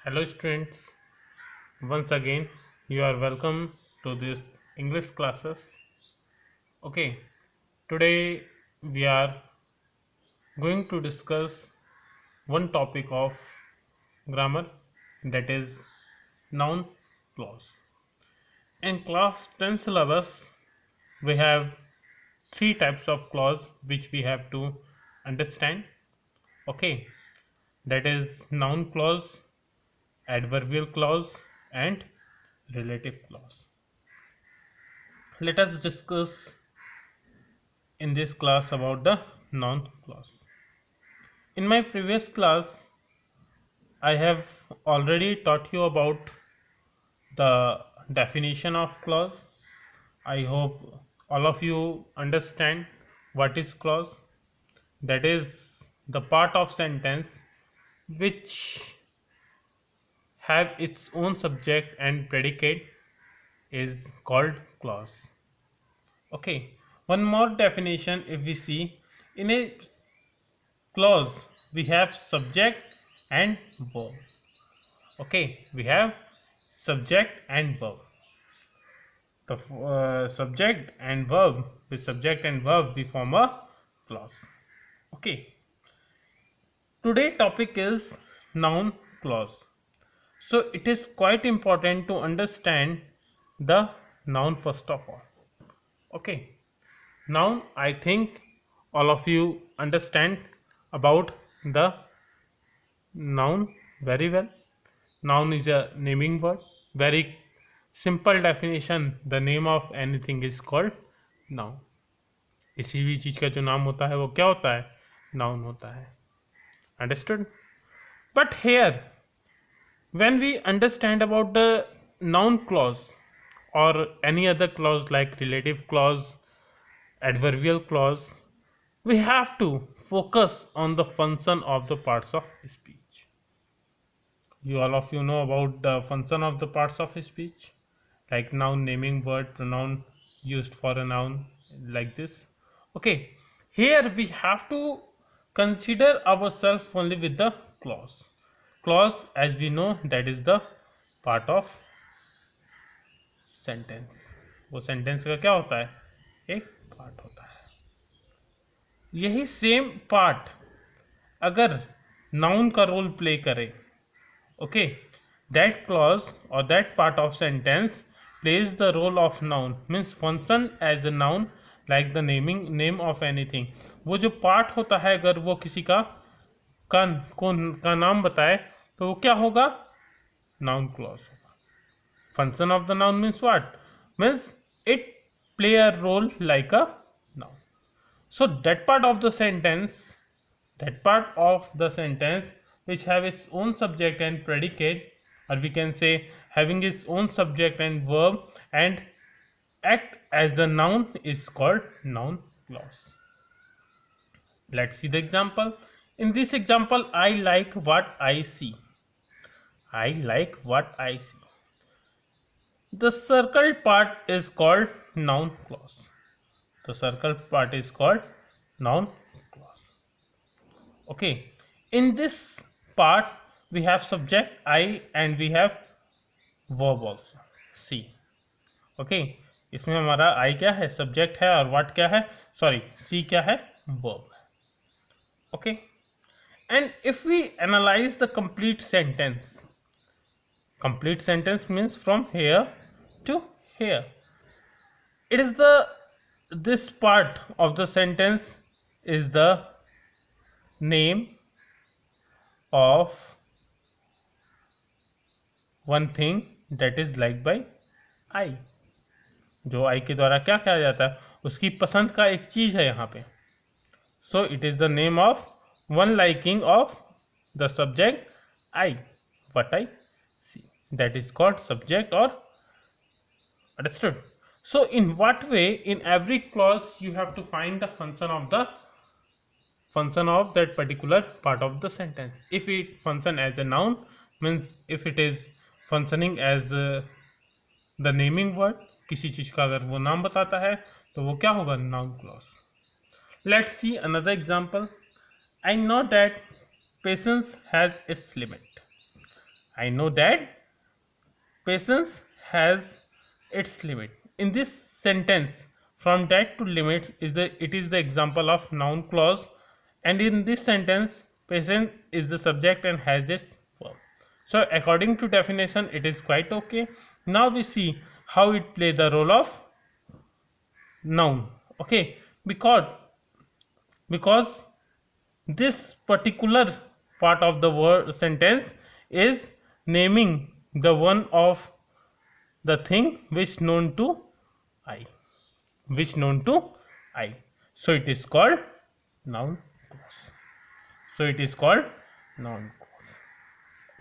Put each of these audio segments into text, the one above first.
Hello students, once again you are welcome to this English classes. Okay, today we are going to discuss one topic of grammar, that is noun clause. In class 10 syllabus we have three types of clause which we have to understand. Okay, that is noun clause, adverbial clause and relative clause. Let us discuss in this class about the noun clause. In my previous class, I have already taught you about the definition of clause. I hope all of you understand what is clause. That is the part of sentence which have its own subject and predicate is called clause. Okay, one more definition if we see, in a clause we have subject and verb. Okay, we have subject and verb. The subject and verb, with subject and verb we form a clause. Okay, today topic is noun clause. So it is quite important to understand the noun first of all. Okay, noun, I think all of you understand about the noun very well. Noun is a naming word. Very simple definition, the name of anything is called noun. किसी भी चीज़ का जो नाम होता है वो क्या होता है? Noun होता है. Understood? But here, when we understand about the noun clause or any other clause like relative clause, adverbial clause, we have to focus on the function of the parts of speech. You all of you know about the function of the parts of speech, like noun, naming word, pronoun used for a noun, like this. Okay, here we have to consider ourselves only with the clause. Clause, as we know, that is the part of sentence. वो sentence का क्या होता है? एक part होता है. यही same part अगर नाउन का रोल प्ले करे, okay, that clause or that part of sentence plays the role of noun, means function as a noun like the name of anything. वो जो पार्ट होता है अगर वो किसी का का नाम बताए तो वो क्या होगा? नाउन क्लॉज होगा. Function of the noun means what? Means it play a role like a noun. So that part of the sentence which have its own subject and predicate, or we can say having its own subject and verb and act as a noun, is called noun clause. Let's see the example. In this example, I like what I see. I like what I see. The circled part is called noun clause. The circled part is called noun clause. Okay, in this part we have subject I and we have verb also see. Okay, इसमें हमारा I क्या है? Subject है. और what क्या है? Sorry, C क्या है? verb है. Okay, and if we analyze the complete sentence means from here to here, it is this part of the sentence is the name of one thing that is liked by I. जो I के द्वारा क्या किया जाता है? उसकी पसंद का एक चीज़ है यहाँ पे. So it is the name of one liking of the subject I, what I see. That is called subject or understood. So in what way, in every clause you have to find the function of that particular part of the sentence. If it function as a noun, means if it is functioning as the naming word, किसी चीज का अगर वो नाम बताता है तो वो क्या होगा? noun clause. Let's see another example. I know that patience has its limit. I know that patience has its limit. In this sentence, from that to limits is the example of noun clause, and in this sentence, patience is the subject and has its verb. So according to definition, it is quite okay. Now we see how it play the role of noun. Okay, because this particular part of the word sentence is naming the one of the thing which known to I, so it is called noun clause.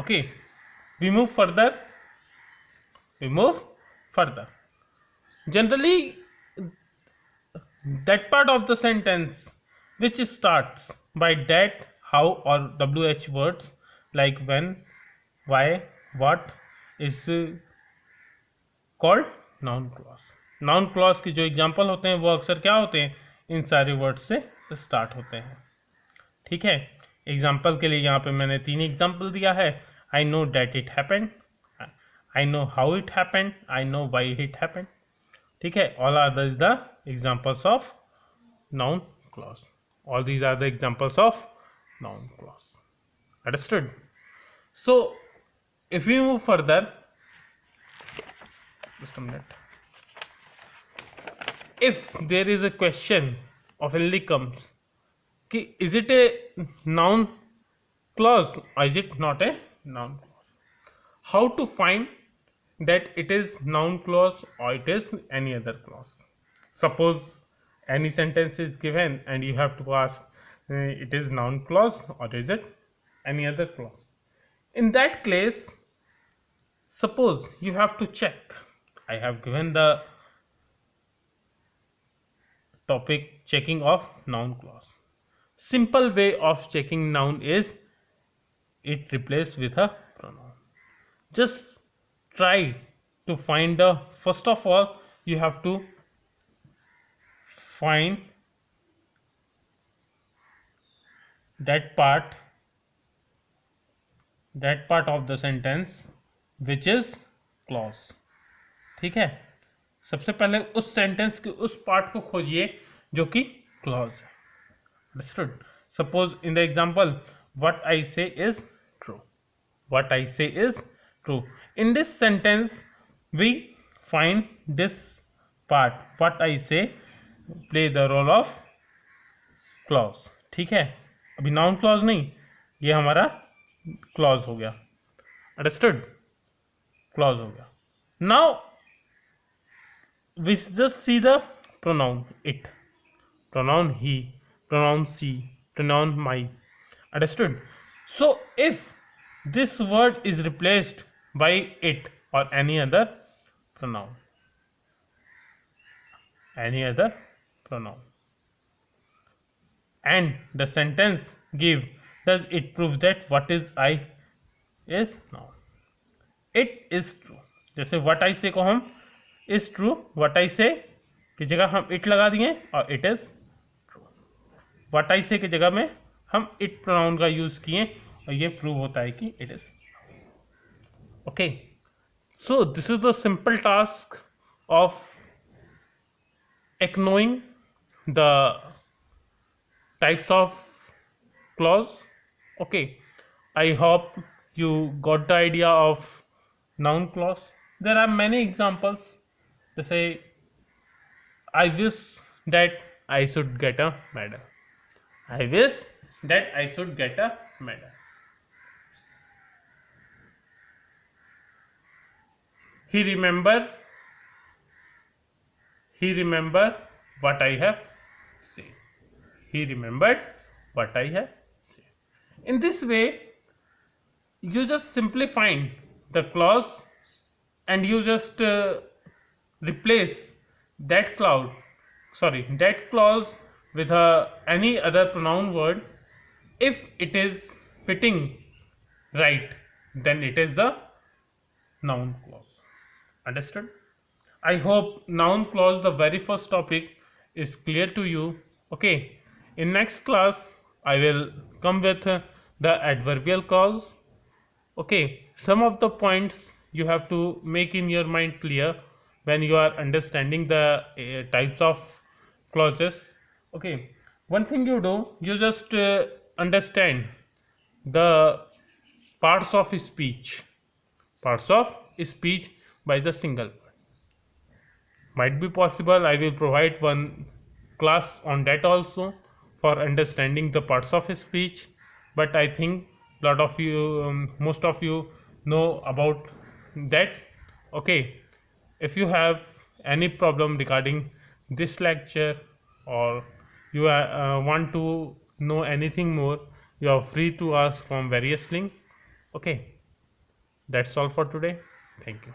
Okay, we move further. Generally, that part of the sentence which starts by that, how, or wh words like when, why, what is called noun clause. Noun clause के जो example होते हैं वो अक्सर क्या होते हैं, इन सारे वर्ड से स्टार्ट होते हैं. ठीक है, एग्जाम्पल के लिए यहाँ पे मैंने 3 एग्जाम्पल दिया है. I know that it happened, I know how it happened, I know why it happened. ठीक है, all are the examples of noun clause. All these are the examples of noun clause. Understood? So if we move further, just a minute. If there is a question oftenly comes कि is it a noun clause or is it not a noun clause? How to find that it is noun clause or it is any other clause? Suppose any sentence is given and you have to ask it is noun clause or is it any other clause. In that case, suppose you have to check. I have given the topic checking of noun clause. Simple way of checking noun is it replaced with a pronoun. Just try to find the, first of all you have to find that part of the sentence which is clause. ठीक है, सबसे पहले उस sentence के उस part को खोजिए जो कि क्लॉज है. Understood? Suppose in the example, what I say is true. What I say is true. In this sentence, we find this part. What I say play the role of clause. ठीक है, अभी noun clause नहीं, ये हमारा clause हो गया. Understood? Clause हो गया. Now we just see the pronoun it, pronoun he, pronoun she, pronoun my. Understood? So if this word is replaced by it or any other pronoun, and the sentence give, does it prove that what is I is noun? It is true. जैसे what I say को हम is true, what I say की जगह हम it लगा दिए और it is true. what I say की जगह में हम it pronoun का यूज किए और ये प्रूव होता है कि it is. Okay, so this is the simple task of knowing the types of clause. Okay, I hope you got the idea of noun clause. There are many examples. जैसे I wish that I should get a medal. I wish that I should get a medal. He remember what I have said. He remembered what I have said. In this way, you just simply find the clause and you just replace that clause with any other pronoun word. If it is fitting right, then it is the noun clause. Understood? I hope noun clause, the very first topic, is clear to you. Okay, in next class I will come with the adverbial clause. Okay, some of the points you have to make in your mind clear when you are understanding the types of clauses. Okay, one thing you do, you just understand the parts of speech by the single word. Might be possible I will provide one class on that also for understanding the parts of speech, but I think lot of you most of you know about that. Okay, if you have any problem regarding this lecture, or you want to know anything more, you are free to ask from various link. Okay, that's all for today. Thank you.